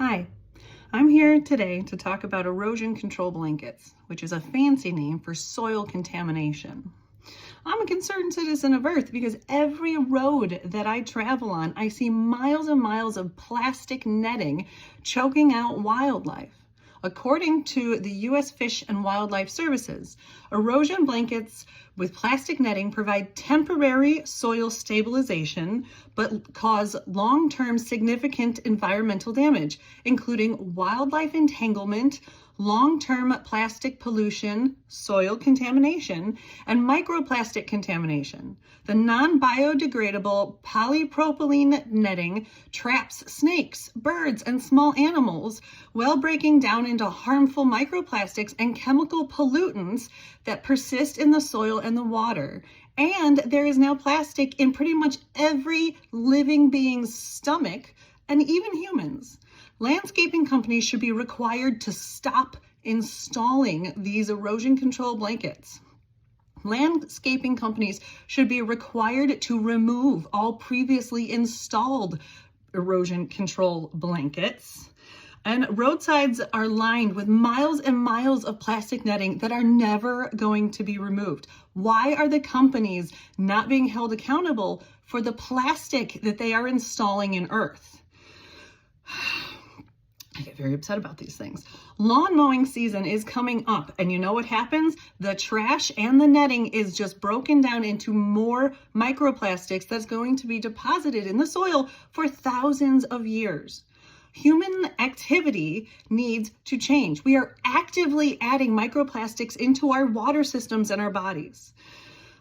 Hi, I'm here today to talk about erosion control blankets, which is a fancy name for soil contamination. I'm a concerned citizen of Earth because every road that I travel on, I see miles and miles of plastic netting choking out wildlife. According to the U.S. Fish and Wildlife Services, erosion blankets with plastic netting provide temporary soil stabilization but cause long-term significant environmental damage, including wildlife entanglement, long-term plastic pollution, soil contamination, and microplastic contamination. The non-biodegradable polypropylene netting traps snakes, birds, and small animals while breaking down into harmful microplastics and chemical pollutants that persist in the soil and the water. And there is now plastic in pretty much every living being's stomach, and even humans. Landscaping companies should be required to stop installing these erosion control blankets. Landscaping companies should be required to remove all previously installed erosion control blankets. And roadsides are lined with miles and miles of plastic netting that are never going to be removed. Why are the companies not being held accountable for the plastic that they are installing in Earth? I get very upset about these things. Lawn mowing season is coming up, and you know what happens? The trash and the netting is just broken down into more microplastics that's going to be deposited in the soil for thousands of years. Human activity needs to change. We are actively adding microplastics into our water systems and our bodies.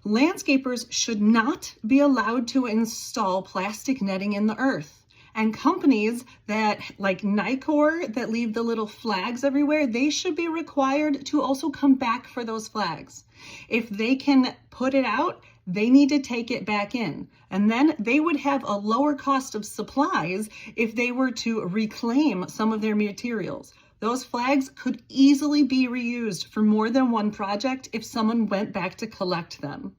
Landscapers should not be allowed to install plastic netting in the earth. And companies that, like Nicor, that leave the little flags everywhere, they should be required to also come back for those flags. If they can put it out, they need to take it back in. And then they would have a lower cost of supplies if they were to reclaim some of their materials. Those flags could easily be reused for more than one project if someone went back to collect them.